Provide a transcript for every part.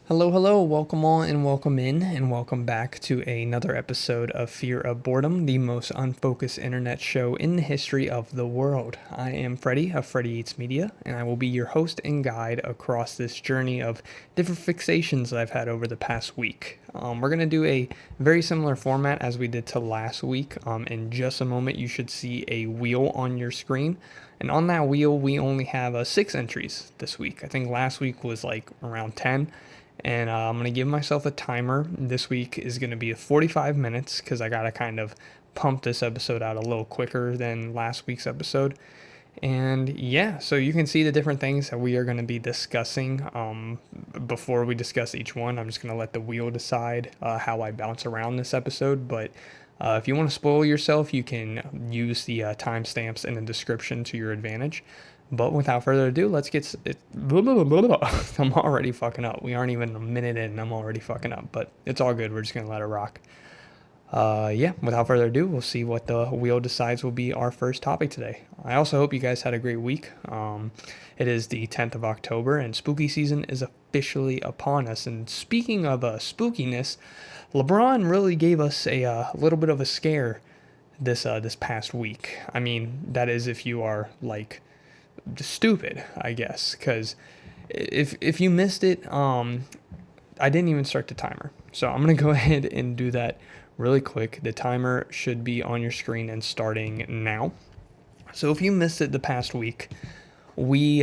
Hello, hello, welcome on and welcome in, and welcome back to another episode of Fear of Boredom, the most unfocused internet show in the history of the world. I am Freddie of Freddie Eats Media, and I will be your host and guide across this journey of different fixations that I've had over the past week. We're going to do a very similar format as we did to last week. In just a moment, you should see a wheel on your screen. And on that wheel, we only have 6 entries this week. I think last week was like around 10. And I'm going to give myself a timer. This week is going to be 45 minutes because I got to kind of pump this episode out a little quicker than last week's episode. And yeah, so you can see the different things that we are going to be discussing. Before we discuss each one, I'm just going to let the wheel decide how I bounce around this episode. But if you want to spoil yourself, you can use the timestamps in the description to your advantage. But without further ado, let's get it. I'm already fucking up. We aren't even a minute in, and I'm already fucking up. But it's all good. We're just gonna let it rock. Yeah, without further ado, we'll see what the wheel decides will be our first topic today. I also hope you guys had a great week. It is the 10th of October, and spooky season is officially upon us. And speaking of spookiness, LeBron really gave us a little bit of a scare this past week. I mean, that is if you are like stupid, I guess, because if you missed it, I didn't even start the timer, so I'm gonna go ahead and do that really quick. The timer should be on your screen and starting now. So if you missed it the past week, we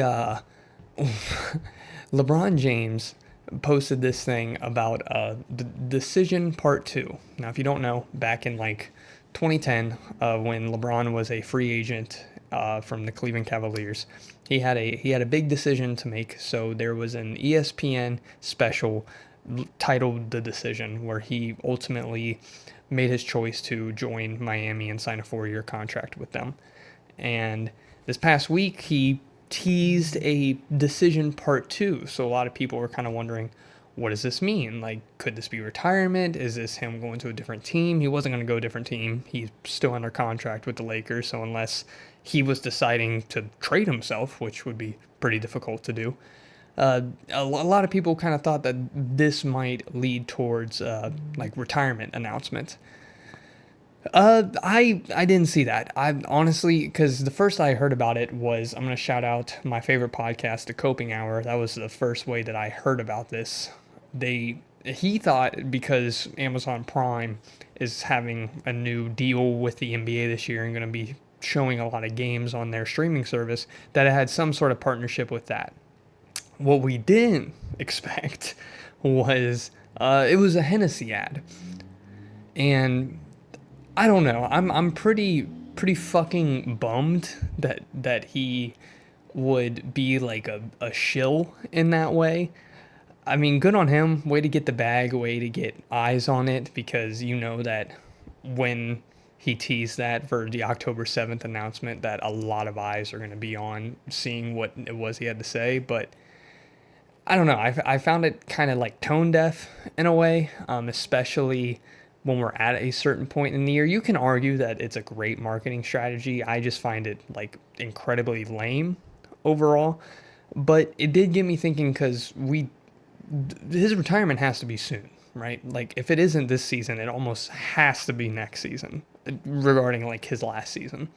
LeBron James posted this thing about the decision part two. Now, if you don't know, back in like 2010, when LeBron was a free agent from the Cleveland Cavaliers, he had a big decision to make. So there was an ESPN special titled "The Decision," where he ultimately made his choice to join Miami and sign a 4-year contract with them. And this past week, he teased a decision part two. So a lot of people were kind of wondering, what does this mean? Like, could this be retirement? Is this him going to a different team? He wasn't going to go to a different team. He's still under contract with the Lakers. So unless he was deciding to trade himself, which would be pretty difficult to do, a lot of people kind of thought that this might lead towards like retirement announcement. I didn't see that. I honestly, because the first I heard about it was, I'm gonna shout out my favorite podcast, The Coping Hour. That was the first way that I heard about this. He thought because Amazon Prime is having a new deal with the NBA this year and going to be showing a lot of games on their streaming service, that it had some sort of partnership with that. What we didn't expect was it was a Hennessy ad, and I don't know. I'm pretty fucking bummed that he would be like a shill in that way. I mean, good on him. Way to get the bag, way to get eyes on it, because you know that when he teased that for the October 7th announcement, that a lot of eyes are going to be on seeing what it was he had to say. But I don't know. I found it kind of like tone deaf in a way, especially when we're at a certain point in the year. You can argue that it's a great marketing strategy. I just find it like incredibly lame overall. But it did get me thinking, because his retirement has to be soon, right? Like, if it isn't this season, it almost has to be next season, regarding like his last season.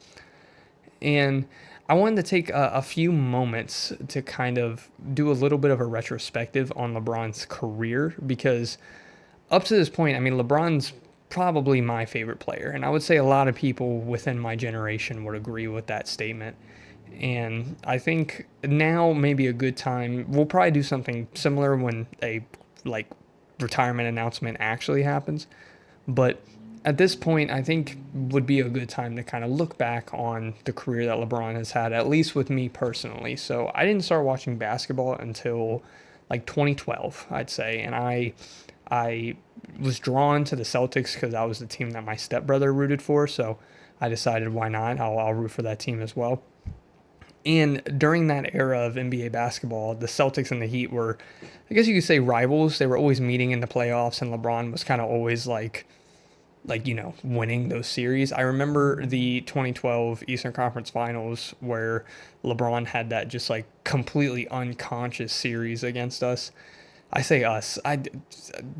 And I wanted to take a few moments to kind of do a little bit of a retrospective on LeBron's career, because up to this point, I mean, LeBron's probably my favorite player, and I would say a lot of people within my generation would agree with that statement. And I think now may be a good time. We'll probably do something similar when a like retirement announcement actually happens. But at this point, I think would be a good time to kind of look back on the career that LeBron has had, at least with me personally. So I didn't start watching basketball until like 2012, I'd say, and I was drawn to the Celtics because that was the team that my stepbrother rooted for. So I decided, why not? I'll root for that team as well. And during that era of NBA basketball, the Celtics and the Heat were, I guess you could say, rivals. They were always meeting in the playoffs, and LeBron was kind of always winning those series. I remember the 2012 Eastern Conference Finals where LeBron had that just like completely unconscious series against us. I say us.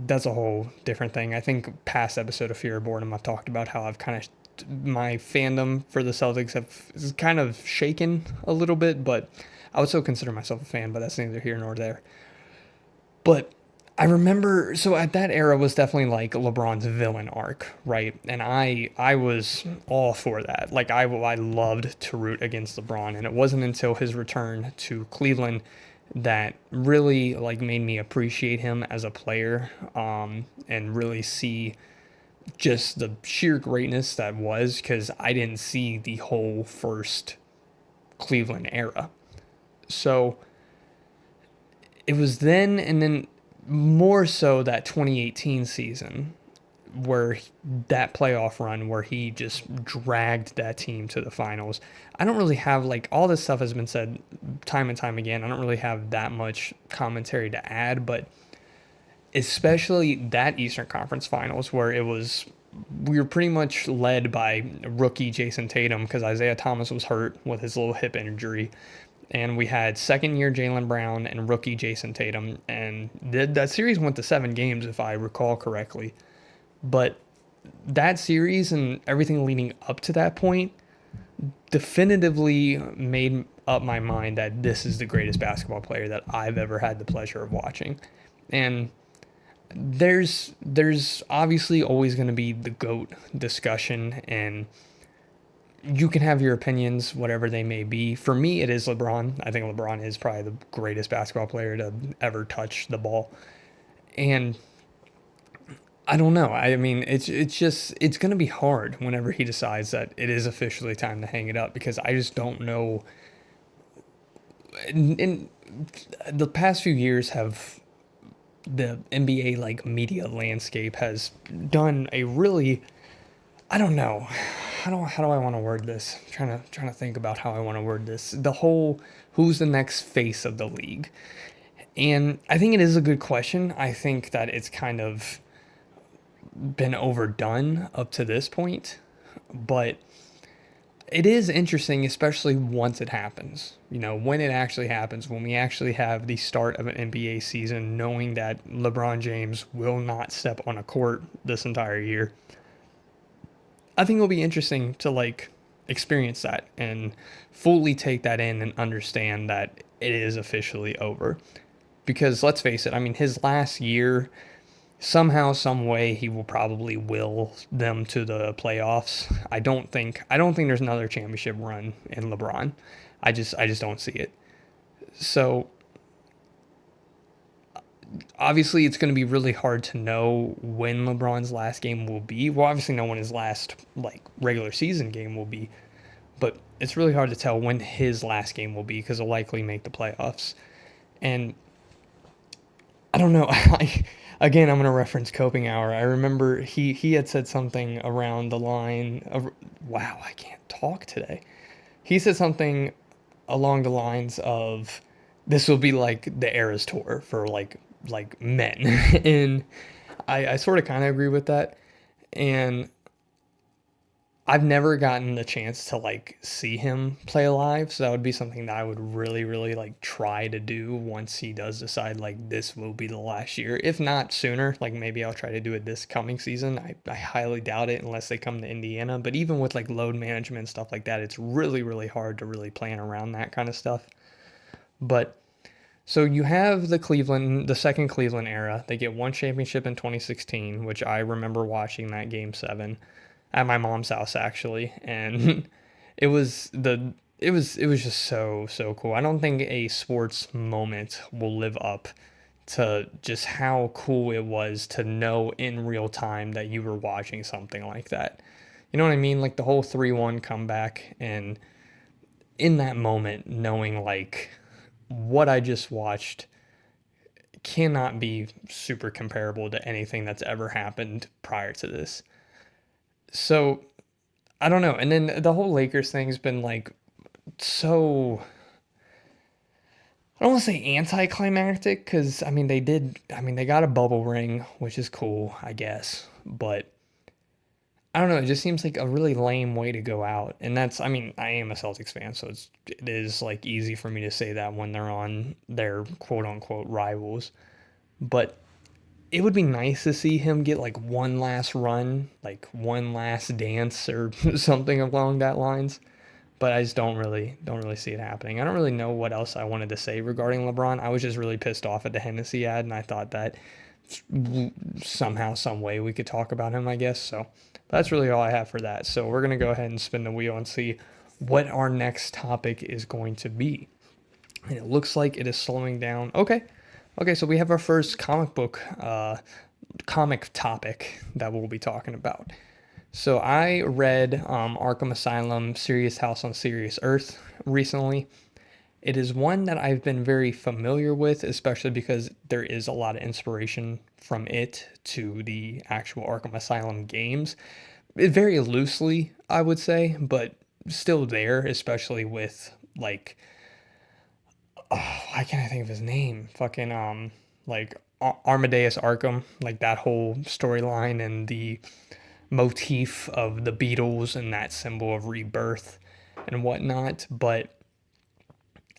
That's a whole different thing. I think past episode of Fear of Boredom, I've talked about how I've kind of my fandom for the Celtics have is kind of shaken a little bit, but I would still consider myself a fan. But that's neither here nor there. But I remember, so at that era was definitely like LeBron's villain arc, right? And I was all for that. Like I loved to root against LeBron, and it wasn't until his return to Cleveland that really like made me appreciate him as a player, and really see just the sheer greatness that was, because I didn't see the whole first Cleveland era. So it was then, and then more so that 2018 season where that playoff run where he just dragged that team to the finals. I don't really have, like, all this stuff has been said time and time again. I don't really have that much commentary to add, but especially that Eastern Conference Finals where it was we were pretty much led by rookie Jason Tatum because Isaiah Thomas was hurt with his little hip injury. And we had second year Jaylen Brown and rookie Jason Tatum. And that series went to 7 games, if I recall correctly. But that series and everything leading up to that point definitively made up my mind that this is the greatest basketball player that I've ever had the pleasure of watching. And there's obviously always going to be the GOAT discussion, and you can have your opinions, whatever they may be. For me, it is LeBron. I think LeBron is probably the greatest basketball player to ever touch the ball. And I don't know. I mean, it's just it's going to be hard whenever he decides that it is officially time to hang it up, because I just don't know. In the past few years have the NBA like media landscape has done a really, I don't know, how do I want to word this? Trying to think about how I want to word this. The whole who's the next face of the league. And I think it is a good question. I think that it's kind of been overdone up to this point, but it is interesting, especially once it happens. You know, when it actually happens, when we actually have the start of an NBA season, knowing that LeBron James will not step on a court this entire year. I think it'll be interesting to like experience that and fully take that in and understand that it is officially over. Because let's face it, I mean, his last year, somehow, some way, he will probably will them to the playoffs. I don't think there's another championship run in LeBron. I just don't see it. So obviously it's going to be really hard to know when LeBron's last game will be. Well, obviously know when his last like regular season game will be, but it's really hard to tell when his last game will be because he'll likely make the playoffs. And I don't know. Again, I'm going to reference Coping Hour. I remember he had said something around the line of, wow, I can't talk today. He said something along the lines of, this will be like the Eras tour for like men. And I sort of kind of agree with that. And I've never gotten the chance to like see him play live, so that would be something that I would really, really like try to do once he does decide like this will be the last year. If not sooner, like maybe I'll try to do it this coming season. I highly doubt it unless they come to Indiana. But even with like load management and stuff like that, it's really, really hard to really plan around that kind of stuff. But so you have the second Cleveland era. They get one championship in 2016, which I remember watching that game 7 at my mom's house actually, and it was just so cool. I don't think a sports moment will live up to just how cool it was to know in real time that you were watching something like that. You know what I mean? Like the whole 3-1 comeback, and in that moment knowing like what I just watched cannot be super comparable to anything that's ever happened prior to this. So I don't know. And then the whole Lakers thing's been like so, I don't want to say anticlimactic because I mean they got a bubble ring, which is cool, I guess. But I don't know, it just seems like a really lame way to go out. And that's, I mean, I am a Celtics fan, so it is like easy for me to say that when they're on their quote unquote rivals. but it would be nice to see him get like one last run, like one last dance or something along that lines. But I just don't really see it happening. I don't really know what else I wanted to say regarding LeBron. I was just really pissed off at the Hennessy ad, and I thought that somehow, some way, we could talk about him, I guess. So that's really all I have for that. So we're gonna go ahead and spin the wheel and see what our next topic is going to be. And it looks like it is slowing down. Okay. So we have our first comic topic that we'll be talking about. So I read Arkham Asylum, Serious House on Serious Earth recently. It is one that I've been very familiar with, especially because there is a lot of inspiration from it to the actual Arkham Asylum games. Very loosely, I would say, but still there, especially with like, why can't I think of his name? Fucking like Armadeus Arkham, like that whole storyline and the motif of the Beatles and that symbol of rebirth and whatnot. But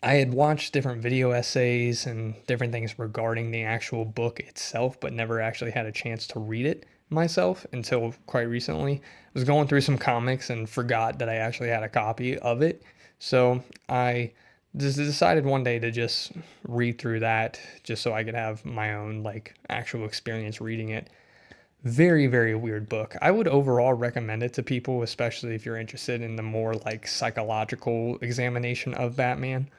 I had watched different video essays and different things regarding the actual book itself, but never actually had a chance to read it myself until quite recently. I was going through some comics and forgot that I actually had a copy of it. So I just decided one day to just read through that just so I could have my own like actual experience reading it. Very, very weird book. I would overall recommend it to people, especially if you're interested in the more like psychological examination of Batman.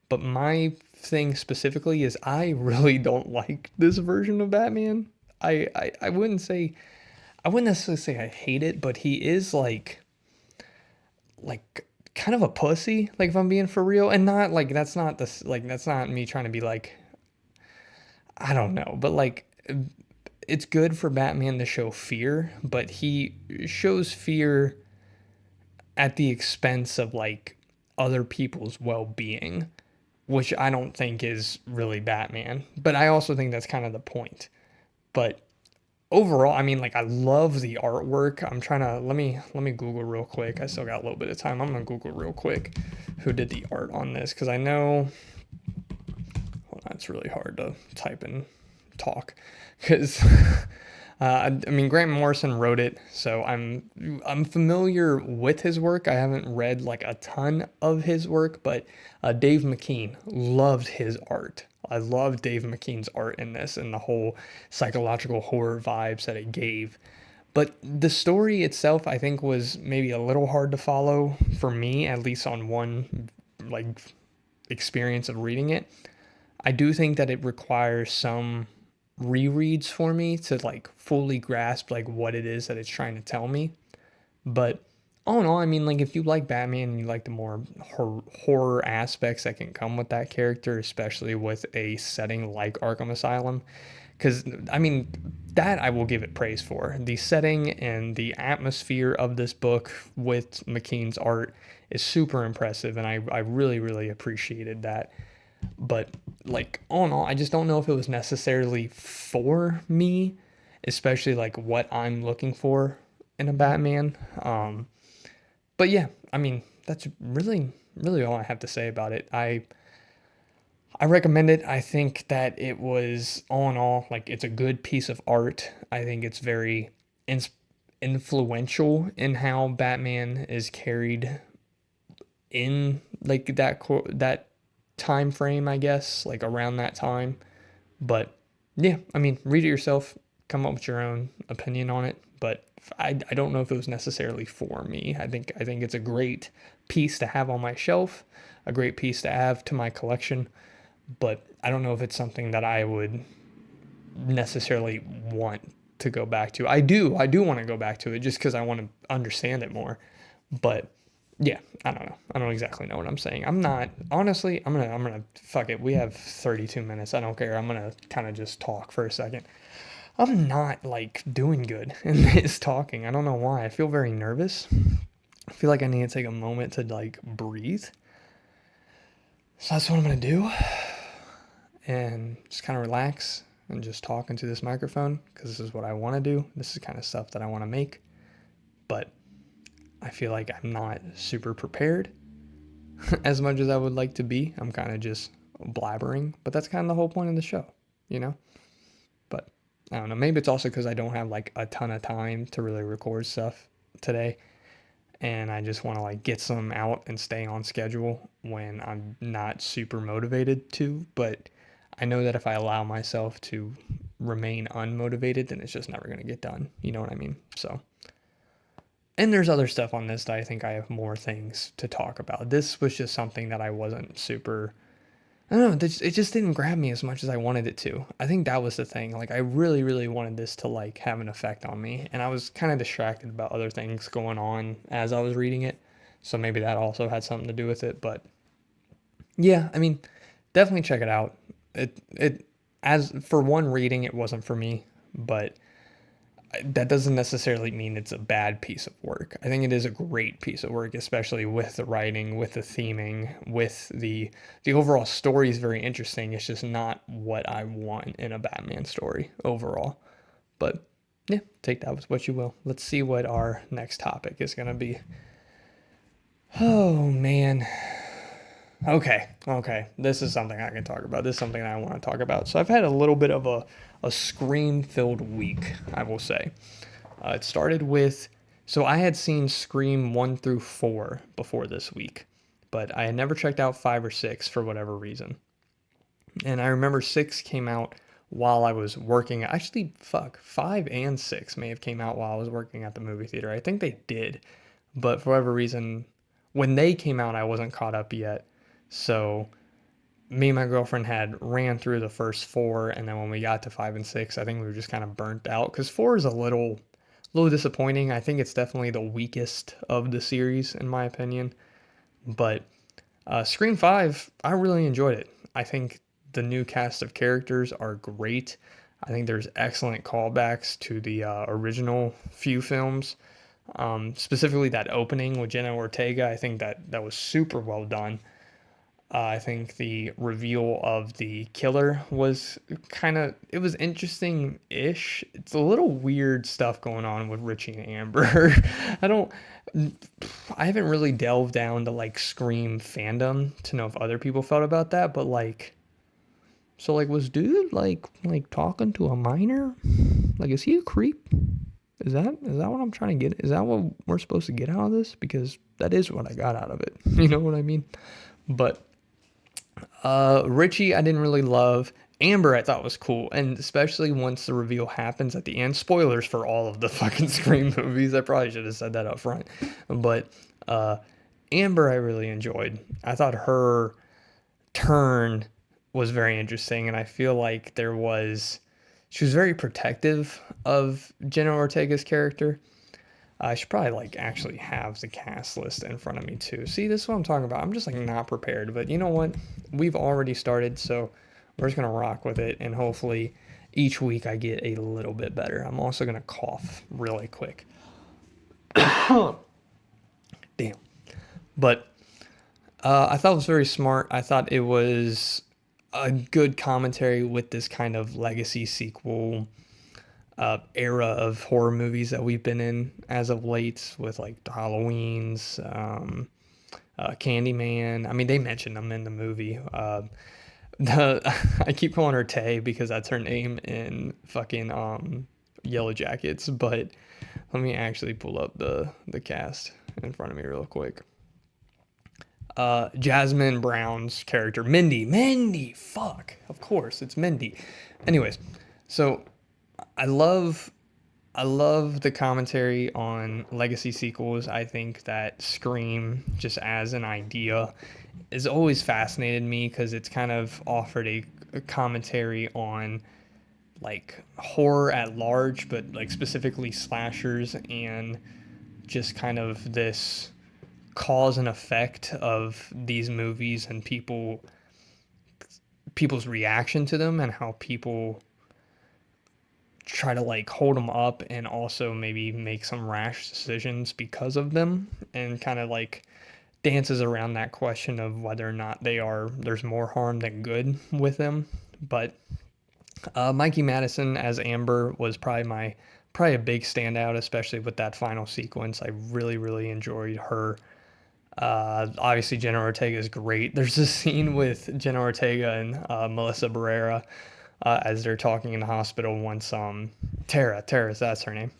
But my thing specifically is I really don't like this version of Batman. I wouldn't say I wouldn't necessarily say I hate it, but he is like kind of a pussy, like if I'm being for real. And not like that's not me trying to be like I don't know, but like it's good for Batman to show fear, but he shows fear at the expense of like other people's well-being, which I don't think is really Batman. But I also think that's kind of the point. But overall, I mean, like I love the artwork. I'm trying to let me Google real quick. I still got a little bit of time. I'm gonna Google real quick who did the art on this because I know. Well, that's really hard to type and talk because I mean Grant Morrison wrote it, so I'm familiar with his work. I haven't read like a ton of his work, but Dave McKean loved his art. I love Dave McKean's art in this and the whole psychological horror vibes that it gave. But the story itself, I think, was maybe a little hard to follow for me, at least on one like experience of reading it. I do think that it requires some rereads for me to like fully grasp like what it is that it's trying to tell me. But all in all, I mean, like if you like Batman and you like the more horror aspects that can come with that character, especially with a setting like Arkham Asylum, because I mean that I will give it praise for. The setting and the atmosphere of this book with McKean's art is super impressive, and I really appreciated that. But like all in all, I just don't know if it was necessarily for me, especially like what I'm looking for in a Batman. But yeah, I mean that's really all I have to say about it. I recommend it. I think that it was all in all like it's a good piece of art. I think it's very influential in how Batman is carried in like that time frame, I guess, like around that time. But yeah, I mean, read it yourself, come up with your own opinion on it. But I don't know if it was necessarily for me. I think it's a great piece to have on my shelf, a great piece to add to my collection. But I don't know if it's something that I would necessarily want to go back to. I do want to go back to it just because I want to understand it more. But yeah, I don't know. I don't exactly know what I'm saying. I'm not honestly. I'm gonna fuck it. We have 32 minutes. I don't care. I'm gonna kind of just talk for a second. I'm not like doing good in this talking. I don't know why. I feel very nervous. I feel like I need to take a moment to like breathe. So that's what I'm gonna do, and just kind of relax and just talk into this microphone because this is what I want to do. This is kind of stuff that I want to make, but I feel like I'm not super prepared as much as I would like to be. I'm kind of just blabbering, but that's kind of the whole point of the show, you know? I don't know. Maybe it's also because I don't have like a ton of time to really record stuff today, and I just want to like get some out and stay on schedule when I'm not super motivated to. But I know that if I allow myself to remain unmotivated, then it's just never going to get done. You know what I mean? So, and there's other stuff on this that I think I have more things to talk about. This was just something that I wasn't super. I don't know. It just didn't grab me as much as I wanted it to. I think that was the thing. Like I really, really wanted this to like have an effect on me, and I was kind of distracted about other things going on as I was reading it. So maybe that also had something to do with it. But yeah, I mean, definitely check it out. It as for one reading, it wasn't for me, but that doesn't necessarily mean it's a bad piece of work. I think it is a great piece of work, especially with the writing, with the theming, with the overall story is very interesting. It's just not what I want in a Batman story overall. But yeah, take that with what you will. Let's see what our next topic is going to be. Oh man. Okay. This is something I can talk about. This is something I want to talk about. So I've had a little bit of a screen filled week, I will say. It started with, so I had seen Scream 1 through 4 before this week, but I had never checked out 5 or 6 for whatever reason. And I remember 6 came out while I was working. Actually, 5 and 6 may have came out while I was working at the movie theater. I think they did, but for whatever reason, when they came out, I wasn't caught up yet. So me and my girlfriend had ran through the first 4, and then when we got to 5 and 6, I think we were just kind of burnt out because 4 is a little disappointing. I think it's definitely the weakest of the series in my opinion. But Scream 5, I really enjoyed it. I think the new cast of characters are great. I think there's excellent callbacks to the original few films. Specifically that opening with Jenna Ortega, I think that was super well done. I think the reveal of the killer was it was interesting-ish. It's a little weird stuff going on with Richie and Amber. I don't, I haven't really delved down to like Scream fandom to know if other people felt about that, but like, so like was dude like talking to a minor? Like, is he a creep? Is that what I'm trying to get? Is that what we're supposed to get out of this? Because that is what I got out of it. You know what I mean? But Richie, I didn't really love. Amber, I thought was cool, and especially once the reveal happens at the end. Spoilers for all of the fucking Scream movies. I probably should have said that up front, but uh, Amber, I really enjoyed. I thought her turn was very interesting, and I feel like she was very protective of Jenna Ortega's character. I should probably like actually have the cast list in front of me too. See, this is what I'm talking about. I'm just like not prepared, but you know what? We've already started, so we're just gonna rock with it, and hopefully each week I get a little bit better. I'm also gonna cough really quick. Damn. But I thought it was very smart. I thought it was a good commentary with this kind of legacy sequel era of horror movies that we've been in as of late, with like the Halloweens, Candyman. I mean, they mentioned them in the movie. I keep calling her Tay because that's her name in fucking Yellow Jackets, but let me actually pull up the cast in front of me real quick. Jasmine Brown's character, Mindy, fuck, of course, it's Mindy. Anyways, so I love the commentary on legacy sequels. I think that Scream, just as an idea, has always fascinated me because it's kind of offered a commentary on like horror at large, but like specifically slashers, and just kind of this cause and effect of these movies and people's reaction to them, and how people try to like hold them up and also maybe make some rash decisions because of them, and kind of like dances around that question of whether or not there's more harm than good with them. But Mikey Madison as Amber was probably a big standout, especially with that final sequence. I really, really enjoyed her. Obviously, Jenna Ortega is great. There's this scene with Jenna Ortega and Melissa Barrera as they're talking in the hospital once Tara, that's her name.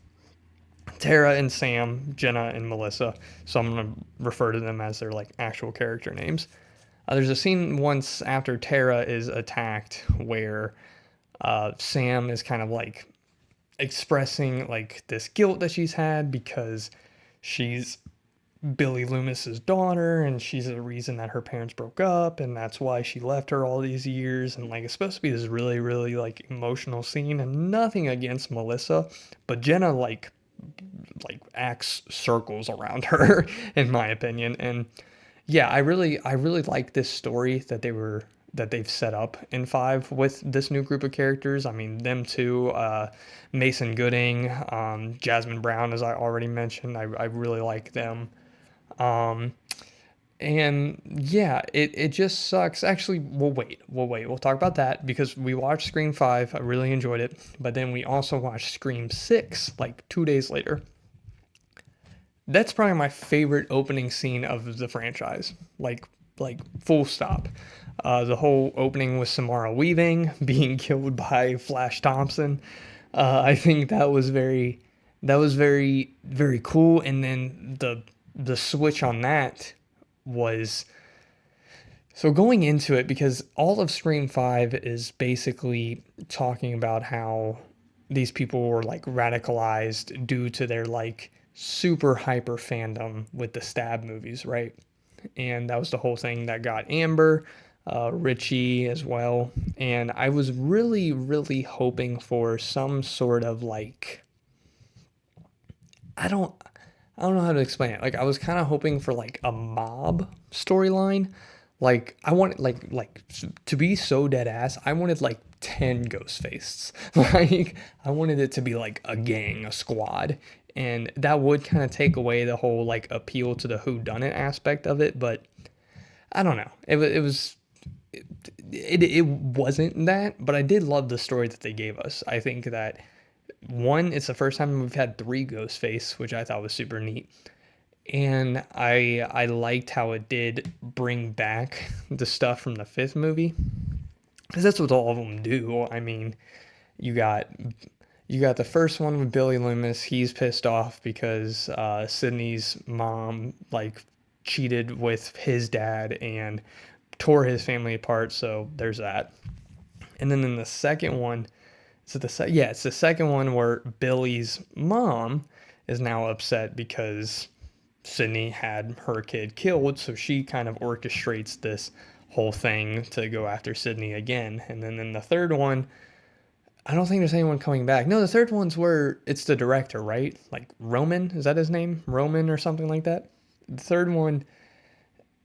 Tara and Sam, Jenna and Melissa. So I'm gonna refer to them as their like actual character names. There's a scene once after Tara is attacked where Sam is kind of like expressing like this guilt that she's had because she's Billy Loomis's daughter and she's the reason that her parents broke up and that's why she left her all these years, and like it's supposed to be this really really like emotional scene, and nothing against Melissa, but Jenna like acts circles around her in my opinion. And yeah, I really like this story that they've set up in five with this new group of characters. I mean, them two, Mason Gooding, Jasmine Brown, as I already mentioned. I really like them. Um, and yeah, it just sucks. Actually, we'll wait. We'll talk about that because we watched Scream 5. I really enjoyed it. But then we also watched Scream 6 like 2 days later. That's probably my favorite opening scene of the franchise. Like full stop. The whole opening with Samara Weaving being killed by Flash Thompson. I think that was very very cool. And then the switch on that was so going into it, because all of Scream 5 is basically talking about how these people were like radicalized due to their like super hyper fandom with the Stab movies, right? And that was the whole thing that got Amber, Richie as well. And I was really, really hoping for some sort of like I don't I don't know how to explain it. Like I was kind of hoping for like a mob storyline. Like I wanted like to be so dead ass. I wanted like 10 ghost faces. Like I wanted it to be like a gang, a squad. And that would kind of take away the whole like appeal to the who done it aspect of it, but I don't know. It wasn't that, but I did love the story that they gave us. I think that one, it's the first time we've had three Ghostface, which I thought was super neat, and I liked how it did bring back the stuff from the fifth movie, because that's what all of them do. I mean, you got you got the first one with Billy Loomis. He's pissed off because Sydney's mom like cheated with his dad and tore his family apart. So there's that. And then in the second one, it's the second one where Billy's mom is now upset because Sydney had her kid killed, so she kind of orchestrates this whole thing to go after Sydney again. And then in the third one, I don't think there's anyone coming back. No, the third one's where it's the director, right? Like Roman, is that his name? Roman or something like that? The third one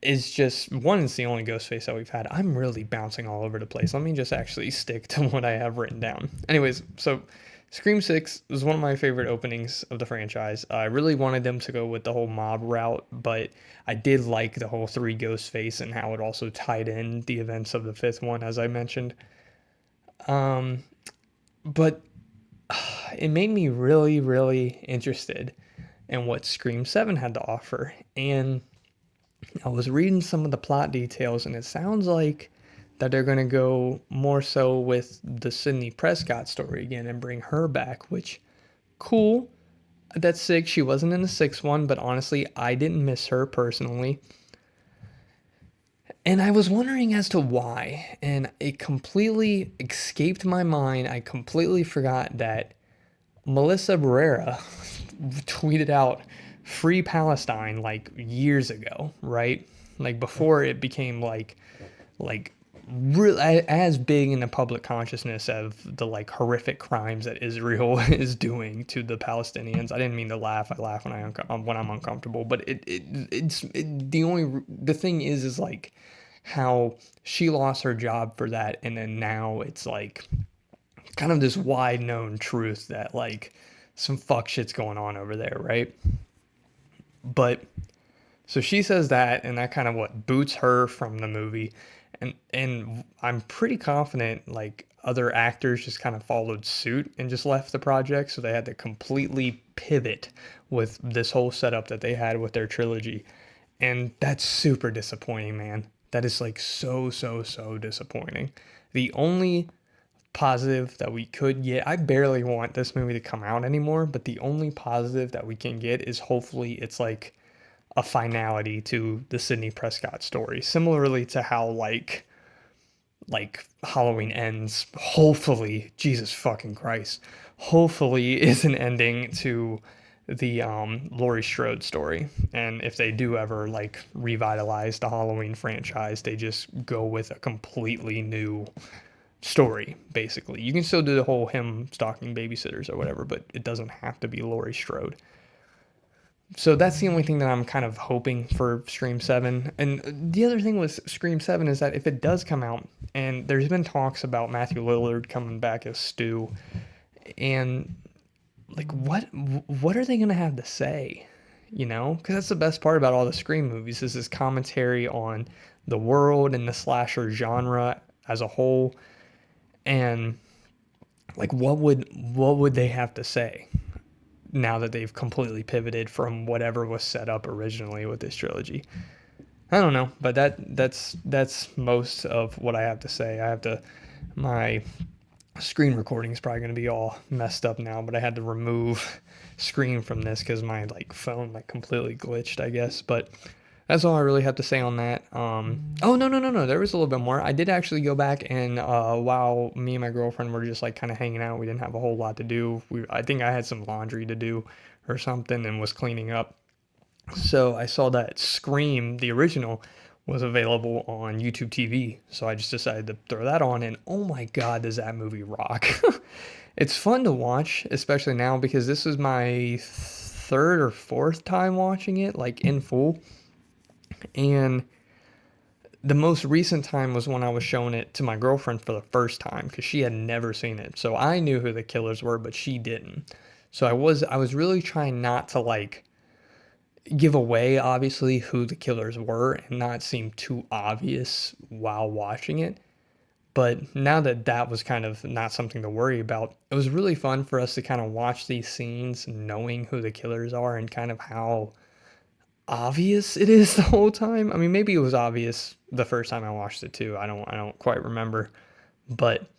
is just one is the only ghost face that we've had. I'm really bouncing all over the place. Let me just actually stick to what I have written down. Anyways, so Scream 6 was one of my favorite openings of the franchise. I really wanted them to go with the whole mob route, but I did like the whole three ghost face and how it also tied in the events of the fifth one, as I mentioned. Um, but it made me really, really interested in what Scream 7 had to offer. And I was reading some of the plot details, and it sounds like that they're going to go more so with the Sidney Prescott story again and bring her back, which, cool. That's sick. She wasn't in the sixth one, but honestly, I didn't miss her personally. And I was wondering as to why, and it completely escaped my mind. I completely forgot that Melissa Barrera tweeted out "Free Palestine" like years ago, right? Like before it became like real as big in the public consciousness of the like horrific crimes that Israel is doing to the Palestinians. I didn't mean to laugh. I laugh when when I'm uncomfortable, but the thing is like how she lost her job for that, and then now it's like kind of this wide known truth that like some fuck shit's going on over there, right? But so she says that, and that kind of what boots her from the movie, and I'm pretty confident like other actors just kind of followed suit and just left the project, so they had to completely pivot with this whole setup that they had with their trilogy, and that's super disappointing, man. That is like so disappointing. The only positive that we could get, I barely want this movie to come out anymore, but the only positive that we can get is hopefully it's like a finality to the Sidney Prescott story, similarly to how like Halloween ends. Hopefully, Jesus fucking Christ, hopefully is an ending to the Laurie Strode story. And if they do ever like revitalize the Halloween franchise, they just go with a completely new story. Basically, you can still do the whole him stalking babysitters or whatever, but it doesn't have to be Laurie Strode. So that's the only thing that I'm kind of hoping for Scream 7. And the other thing with Scream 7 is that if it does come out, and there's been talks about Matthew Lillard coming back as Stu, and like what are they going to have to say? You know, because that's the best part about all the Scream movies is this commentary on the world and the slasher genre as a whole. And like what would they have to say now that they've completely pivoted from whatever was set up originally with this trilogy? I don't know, but that's most of what I have to say. I have to my screen recording is probably going to be all messed up now, but I had to remove screen from this because my like phone like completely glitched, I guess. But that's all I really have to say on that. Oh no, there was a little bit more. I did actually go back and while me and my girlfriend were just like kind of hanging out, we didn't have a whole lot to do. I think I had some laundry to do or something and was cleaning up. So I saw that Scream, the original, was available on YouTube TV. So I just decided to throw that on, and oh my God, does that movie rock! It's fun to watch, especially now because this is my third or fourth time watching it, like in full. And the most recent time was when I was showing it to my girlfriend for the first time because she had never seen it. So I knew who the killers were, but she didn't. So I was really trying not to like give away obviously who the killers were and not seem too obvious while watching it. But now that that was kind of not something to worry about, it was really fun for us to kind of watch these scenes knowing who the killers are and kind of how obvious it is the whole time. I mean, maybe it was obvious the first time I watched it too. I don't quite remember, but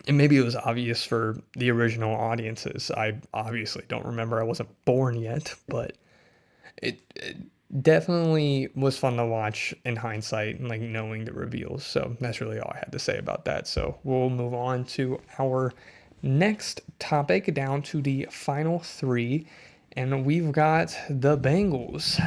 and maybe it was obvious for the original audiences. I obviously don't remember. I wasn't born yet, but it definitely was fun to watch in hindsight and like knowing the reveals. So that's really all I had to say about that. So we'll move on to our next topic, down to the final three, and we've got the Bengals.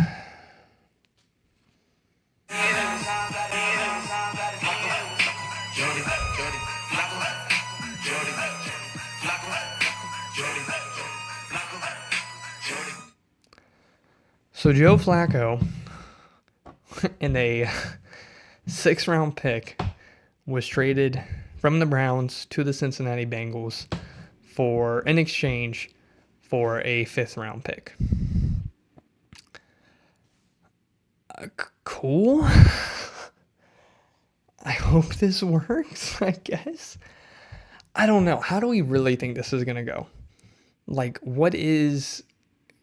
So Joe Flacco in a 6th-round pick was traded from the Browns to the Cincinnati Bengals for in exchange for a 5th-round pick. Cool. I hope this works, I guess. I don't know. How do we really think this is going to go? Like, what is...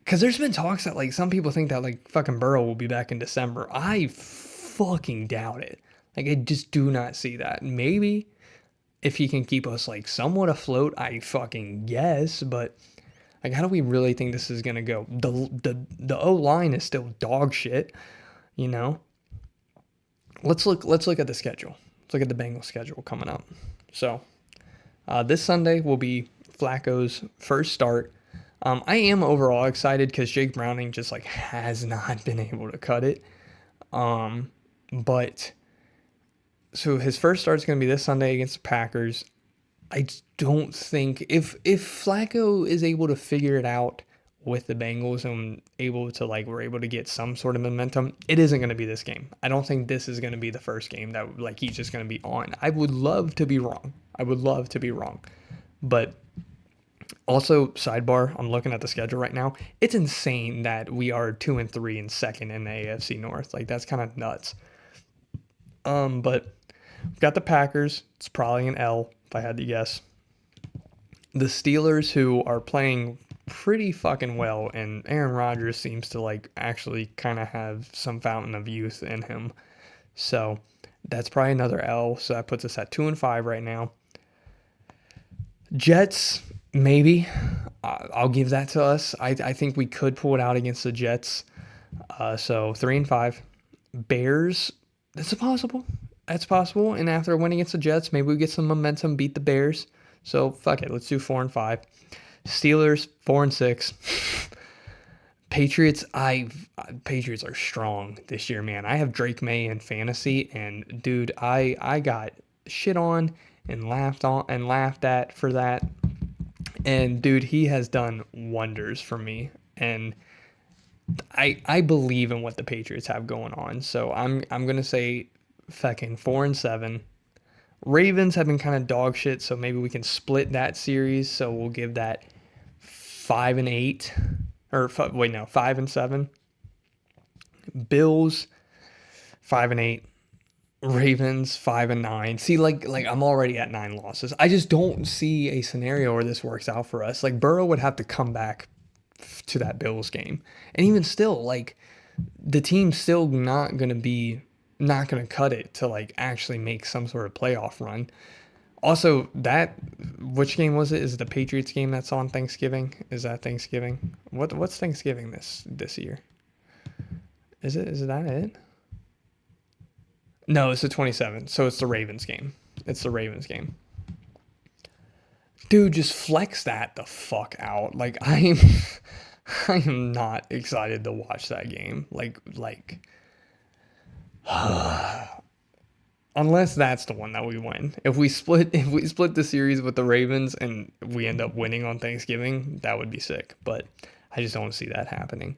Because there's been talks that, like, some people think that, like, fucking Burrow will be back in December. I fucking doubt it. Like, I just do not see that. Maybe if he can keep us, like, somewhat afloat, I fucking guess. But, like, how do we really think this is going to go? The O-line is still dog shit, you know? Let's look at the schedule. Let's look at the Bengals schedule coming up. So, this Sunday will be Flacco's first start. I am overall excited because Jake Browning just like has not been able to cut it. But so his first start is going to be this Sunday against the Packers. I don't think if Flacco is able to figure it out with the Bengals and we're able to get some sort of momentum, it isn't going to be this game. I don't think this is going to be the first game that like he's just going to be on. I would love to be wrong. But also, sidebar, I'm looking at the schedule right now. It's insane that we are 2-3 and second in the AFC North. Like, that's kind of nuts. But we've got the Packers. It's probably an L, if I had to guess. The Steelers, who are playing pretty fucking well, and Aaron Rodgers seems to, like, actually kind of have some fountain of youth in him. So, that's probably another L. So, that puts us at 2-5 right now. Jets, maybe. I'll give that to us. I think we could pull it out against the Jets. So 3-5. Bears, that's possible. That's possible. And after a win against the Jets, maybe we get some momentum, beat the Bears. So fuck it. Let's do 4-5. Steelers 4-6. Patriots, Patriots are strong this year, man. I have Drake May in fantasy, and dude, I got shit on and laughed at for that. And dude, he has done wonders for me. And I believe in what the Patriots have going on. So I'm gonna say fucking 4-7. Ravens have been kind of dog shit, so maybe we can split that series. So we'll give that 5-8, or wait, no, 5-7. Bills 5-8. Ravens 5-9. See, like I'm already at 9 losses. I just don't see a scenario where this works out for us. Like Burrow would have to come back to that Bills game, and even still, like the team's still not gonna cut it to like actually make some sort of playoff run. Also, that which game was it? Is it the Patriots game that's on Thanksgiving? Is that Thanksgiving? What's Thanksgiving this year? Is that it? No, it's the 27th. So it's the Ravens game. It's the Ravens game. Dude, just flex that the fuck out. Like I am not excited to watch that game. Like unless that's the one that we win. If we split the series with the Ravens and we end up winning on Thanksgiving, that would be sick. But I just don't see that happening.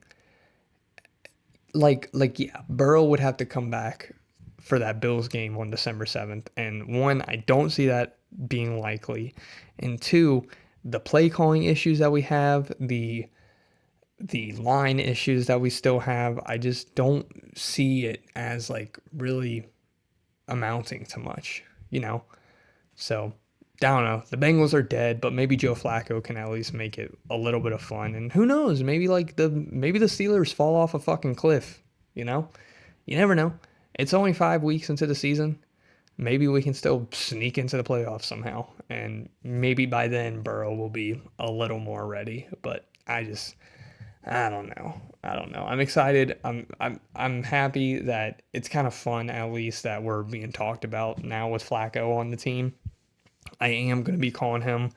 Like yeah, Burrow would have to come back for that Bills game on December 7th. And one, I don't see that being likely. And two, the play calling issues that we have, the line issues that we still have, I just don't see it as like really amounting to much, you know? So I don't know. The Bengals are dead, but maybe Joe Flacco can at least make it a little bit of fun. And who knows? Maybe the Steelers fall off a fucking cliff. You know, you never know. It's only 5 weeks into the season. Maybe we can still sneak into the playoffs somehow, and maybe by then Burrow will be a little more ready. But I don't know. I don't know. I'm excited. I'm happy that it's kind of fun at least that we're being talked about now with Flacco on the team. I am going to be calling him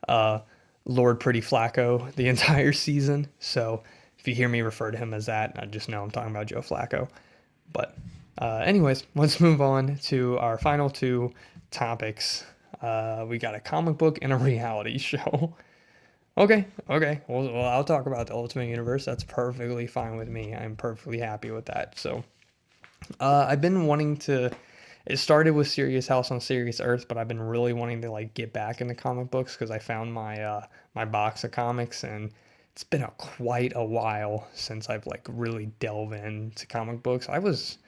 uh, Lord Pretty Flacco the entire season. So if you hear me refer to him as that, I just know I'm talking about Joe Flacco. But anyways, let's move on to our final two topics. We got a comic book and a reality show. Okay. Well, I'll talk about the Ultimate Universe. That's perfectly fine with me. I'm perfectly happy with that. So I've been wanting to. It started with Serious House on Serious Earth, but I've been really wanting to like get back into comic books because I found my box of comics, and it's been quite a while since I've like really delved into comic books. I was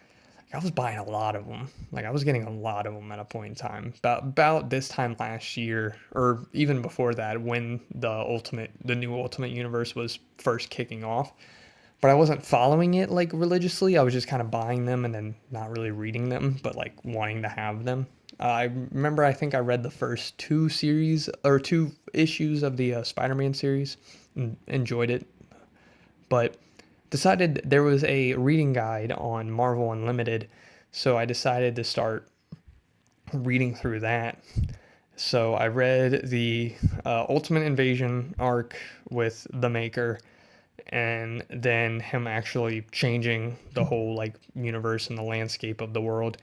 buying a lot of them. Like I was getting a lot of them at a point in time. About this time last year, or even before that, when the new Ultimate Universe was first kicking off, but I wasn't following it like religiously. I was just kind of buying them and then not really reading them, but like wanting to have them. I remember I think I read the first two issues of the Spider-Man series and enjoyed it, but decided there was a reading guide on Marvel Unlimited, so I decided to start reading through that. So I read the Ultimate Invasion arc with the Maker, and then him actually changing the whole like universe and the landscape of the world.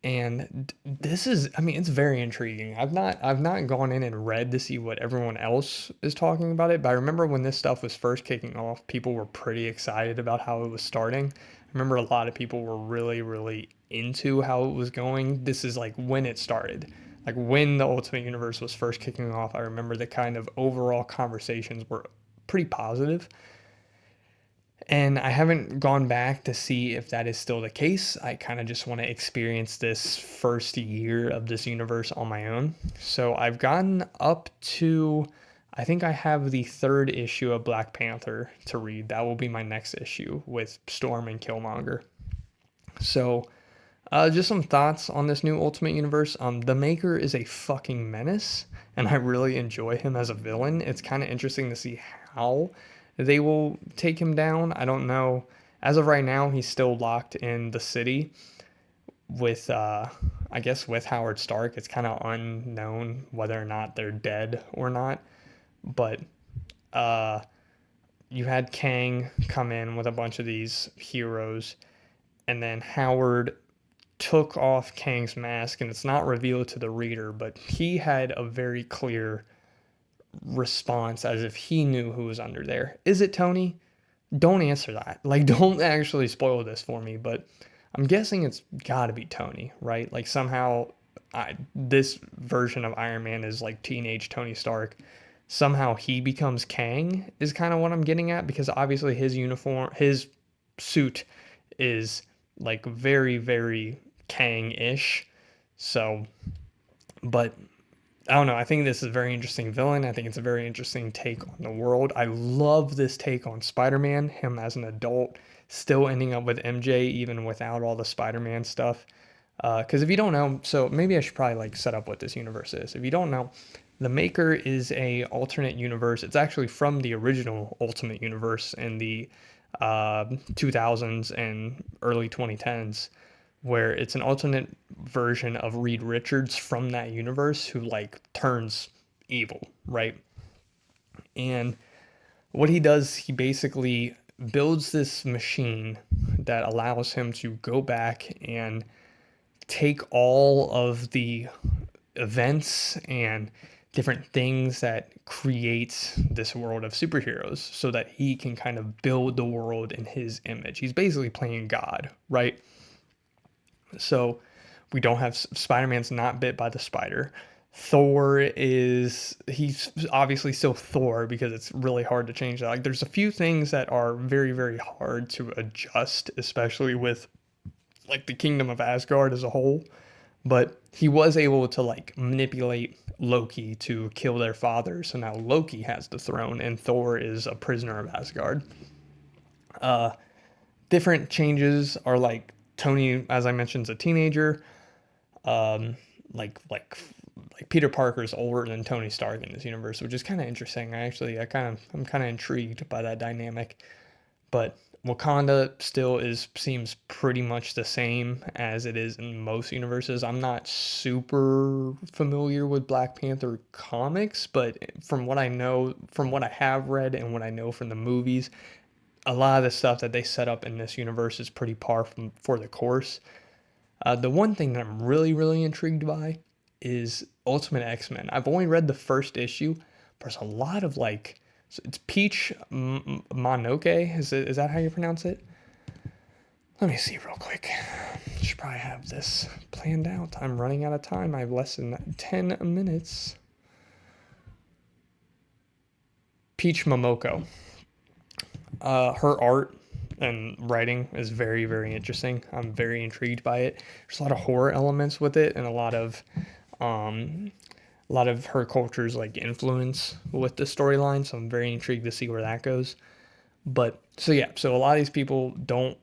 And this is, I mean, it's very intriguing. I've not gone in and read to see what everyone else is talking about it, but I remember when this stuff was first kicking off, people were pretty excited about how it was starting. I remember a lot of people were really, really into how it was going. This is like when it started. Like when the Ultimate Universe was first kicking off, I remember the kind of overall conversations were pretty positive. And I haven't gone back to see if that is still the case. I kind of just want to experience this first year of this universe on my own. So I've gotten up to, I think I have the third issue of Black Panther to read. That will be my next issue with Storm and Killmonger. So Just some thoughts on this new Ultimate Universe. The Maker is a fucking menace, and I really enjoy him as a villain. It's kind of interesting to see how they will take him down. I don't know. As of right now, he's still locked in the city with, I guess, with Howard Stark. It's kind of unknown whether or not they're dead or not. But uh, you had Kang come in with a bunch of these heroes, and then Howard took off Kang's mask, and it's not revealed to the reader, but he had a very clear response as if he knew who was under there. Is it Tony? Don't answer that. Like, don't actually spoil this for me, but I'm guessing it's gotta be Tony, right? Like, somehow this version of Iron Man is like teenage Tony Stark. Somehow he becomes Kang, is kind of what I'm getting at, because obviously his uniform, his suit is like very, very Kang ish. So, but I don't know. I think this is a very interesting villain. I think it's a very interesting take on the world. I love this take on Spider Man, him as an adult, still ending up with MJ even without all the Spider Man stuff. Because if you don't know, so maybe I should probably like set up what this universe is. If you don't know, the Maker is a alternate universe. It's actually from the original Ultimate Universe in the 2000s and early 2010s, where it's an alternate version of Reed Richards from that universe who like turns evil, right? And what he does, he basically builds this machine that allows him to go back and take all of the events and different things that creates this world of superheroes so that he can kind of build the world in his image. He's basically playing God, right? So we don't have Spider-Man's not bit by the spider. Thor is he's obviously still Thor because it's really hard to change that. Like there's a few things that are very very hard to adjust, especially with like the kingdom of Asgard as a whole. But he was able to like manipulate Loki to kill their father, so now Loki has the throne and Thor is a prisoner of Asgard. Different changes are like Tony, as I mentioned, is a teenager. Um, like like like Peter Parker is older than Tony Stark in this universe, which is kind of interesting. I'm kind of intrigued by that dynamic. But Wakanda still is seems pretty much the same as it is in most universes. I'm not super familiar with Black Panther comics, but from what I know, from what I have read and what I know from the movies, a lot of the stuff that they set up in this universe is pretty for the course. The one thing that I'm really, really intrigued by is Ultimate X-Men. I've only read the first issue, but there's a lot of like, so it's Peach Monoke. Is that how you pronounce it? Let me see real quick. Should probably have this planned out. I'm running out of time. I have less than 10 minutes. Peach Momoko. Her art and writing is very, very interesting. I'm very intrigued by it. There's a lot of horror elements with it, and um, a lot of her culture's like influence with the storyline. So I'm very intrigued to see where that goes. But so yeah, so a lot of these people don't.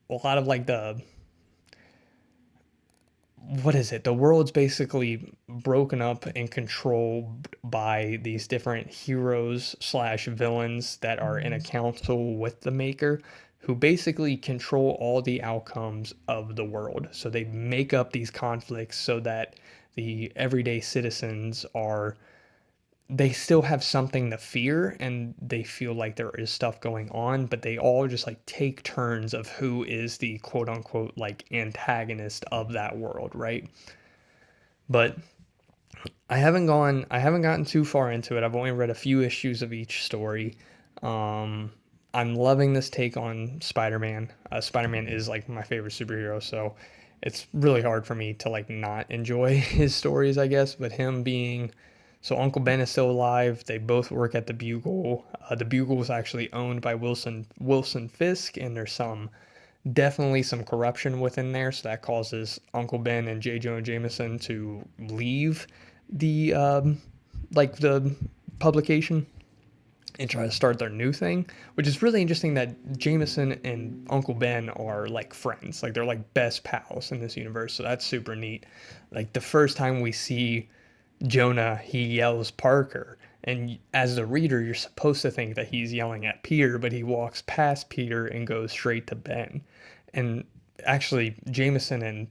A lot of like the what is it? The world's basically broken up and controlled by these different heroes slash villains that are in a council with the Maker, who basically control all the outcomes of the world. So they make up these conflicts so that the everyday citizens are they still have something to fear and they feel like there is stuff going on, but they all just like take turns of who is the quote unquote like antagonist of that world, right? But I haven't gotten too far into it. I've only read a few issues of each story. Um, I'm loving this take on Spider-Man. Spider-Man is like my favorite superhero, so it's really hard for me to like not enjoy his stories, I guess. But him being so Uncle Ben is still alive. They both work at the Bugle. The Bugle is actually owned by Wilson Fisk, and there's definitely some corruption within there. So that causes Uncle Ben and J. Jonah Jameson to leave the the publication. and try to start their new thing, which is really interesting that Jameson and Uncle Ben are like friends. Like they're like best pals in this universe. So that's super neat. Like the first time we see Jonah, he yells Parker. And as the reader, you're supposed to think that he's yelling at Peter, but he walks past Peter and goes straight to Ben. And actually, Jameson and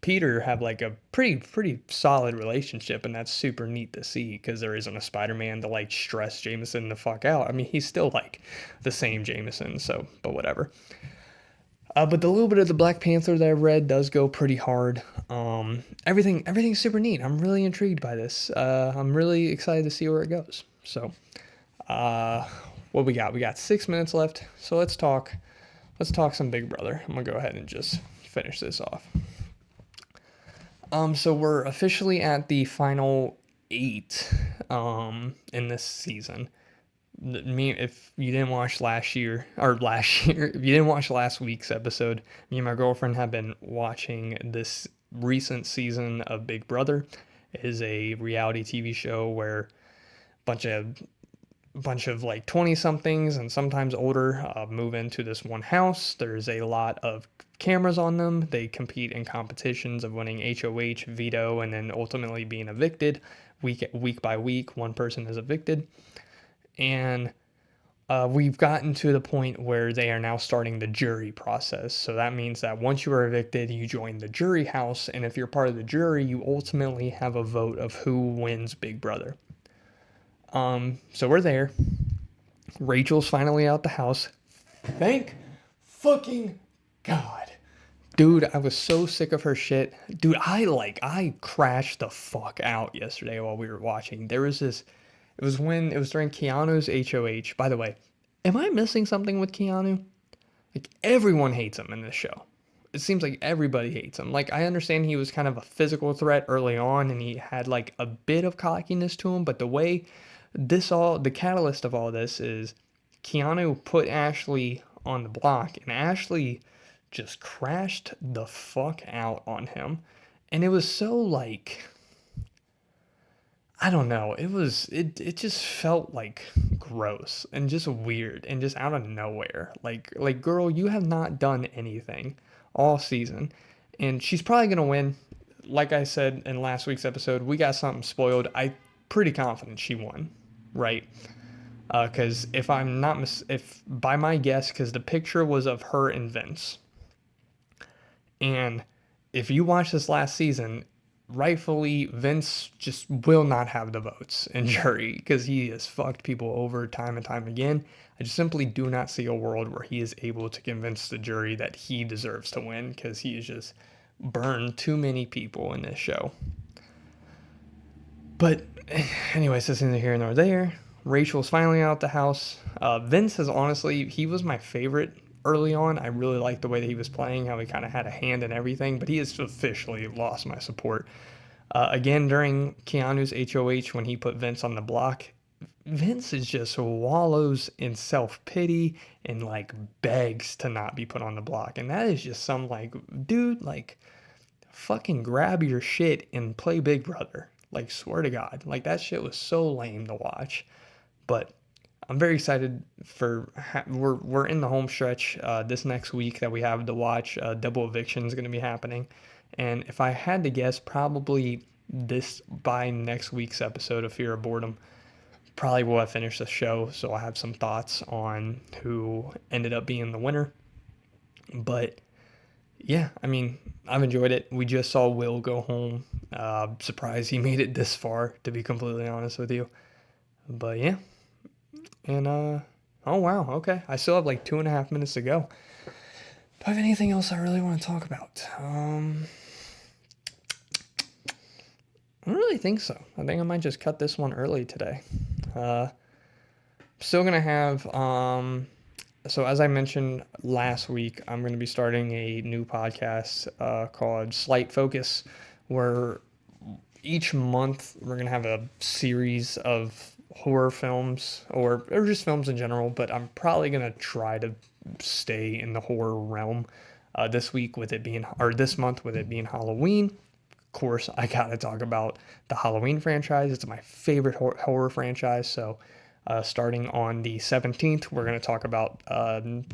Peter have like a pretty solid relationship, and that's super neat to see because there isn't a Spider-Man to like stress Jameson the fuck out. I mean, he's still like the same Jameson, so but whatever. But the little bit of the Black Panther that I've read does go pretty hard. Everything's super neat. I'm really intrigued by this. I'm really excited to see where it goes. So, uh, what we got? We got 6 minutes left. So let's talk. Let's talk some Big Brother. I'm gonna go ahead and just finish this off. So we're officially at the final 8 in this season. Me, if you didn't watch last year or last year, if you didn't watch last week's episode, me and my girlfriend have been watching this recent season of Big Brother. It is a reality TV show where a bunch of like 20 somethings and sometimes older move into this one house. There's a lot of cameras on them. They compete in competitions of winning HOH, veto, and then ultimately being evicted. Week by week, one person is evicted. And we've gotten to the point where they are now starting the jury process. So that means that once you are evicted, you join the jury house. And if you're part of the jury, you ultimately have a vote of who wins Big Brother. So we're there. Rachel's finally out the house. Thank fucking God. Dude, I was so sick of her shit. Dude, I crashed the fuck out yesterday while we were watching. It was during Keanu's HOH. By the way, am I missing something with Keanu? Like everyone hates him in this show. It seems like everybody hates him. Like I understand he was kind of a physical threat early on and he had like a bit of cockiness to him, but the catalyst of all this is Keanu put Ashley on the block and Ashley just crashed the fuck out on him. And it was so like I don't know. It just felt like gross and just weird and just out of nowhere. Like girl, you have not done anything all season and she's probably going to win. Like I said in last week's episode, we got something spoiled. I'm pretty confident she won, right? Cuz if by my guess cuz the picture was of her and Vince. And if you watch this last season, rightfully, Vince just will not have the votes in jury because he has fucked people over time and time again. I just simply do not see a world where he is able to convince the jury that he deserves to win because he has just burned too many people in this show. But anyways, this is neither here nor there. Rachel's finally out the house. Vince has honestly, he was my favorite early on. I really liked the way that he was playing, how he kind of had a hand in everything, but he has officially lost my support. Again, during Keanu's HOH, when he put Vince on the block, Vince is just wallows in self-pity and like begs to not be put on the block. And that is just some like, dude, like fucking grab your shit and play Big Brother. Like, swear to God. Like, that shit was so lame to watch. But I'm very excited we're in the home stretch this next week that we have to watch. Double eviction is going to be happening. And if I had to guess, probably by next week's episode of Fear of Boredom, probably will have finished the show. So I'll have some thoughts on who ended up being the winner. But yeah, I mean, I've enjoyed it. We just saw Will go home. Surprised he made it this far, to be completely honest with you. But yeah. And, oh wow, okay. I still have like 2.5 minutes to go. Do I have anything else I really want to talk about? I don't really think so. I think I might just cut this one early today. Still gonna have, so as I mentioned last week, I'm going to be starting a new podcast called Slight Focus, where each month we're going to have a series of horror films or just films in general, but I'm probably going to try to stay in the horror realm this month with it being Halloween. Of course, I got to talk about the Halloween franchise. It's my favorite horror franchise, so Starting on the 17th, we're going to talk about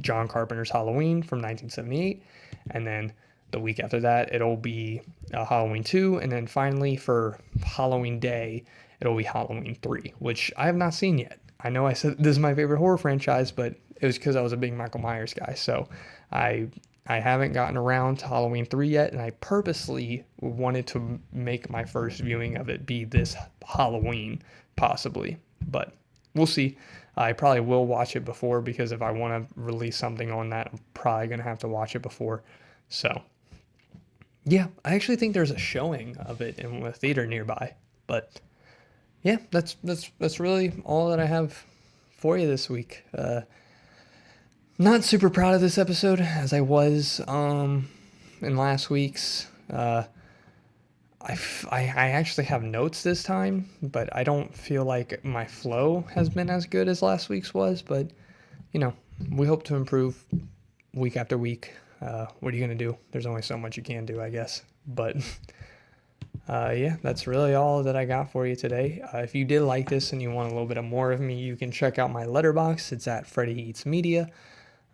John Carpenter's Halloween from 1978. And then the week after that, it'll be Halloween 2. And then finally, for Halloween Day, it'll be Halloween 3, which I have not seen yet. I know I said this is my favorite horror franchise, but it was because I was a big Michael Myers guy. So I haven't gotten around to Halloween 3 yet, and I purposely wanted to make my first viewing of it be this Halloween, possibly. But we'll see. I probably will watch it before, because if I want to release something on that, I'm probably going to have to watch it before. So, yeah, I actually think there's a showing of it in a theater nearby. But yeah, that's really all that I have for you this week. Not super proud of this episode as I was in last week's. I actually have notes this time, but I don't feel like my flow has been as good as last week's was. But, we hope to improve week after week. What are you going to do? There's only so much you can do, I guess. But, yeah, that's really all that I got for you today. If you did like this and you want a little bit more of me, you can check out my letterbox. It's at Freddie Eats Media.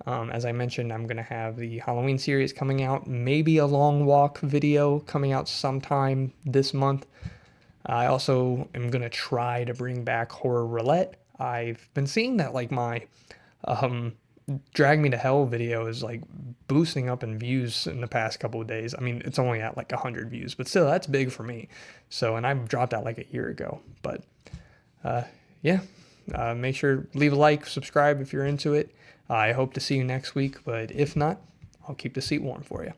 As I mentioned, I'm going to have the Halloween series coming out, maybe a long walk video coming out sometime this month. I also am going to try to bring back Horror Roulette. I've been seeing that my Drag Me to Hell video is boosting up in views in the past couple of days. I mean, it's only at 100 views, but still, that's big for me. So, and I dropped that a year ago. But yeah, make sure leave a like, subscribe if you're into it. I hope to see you next week, but if not, I'll keep the seat warm for you.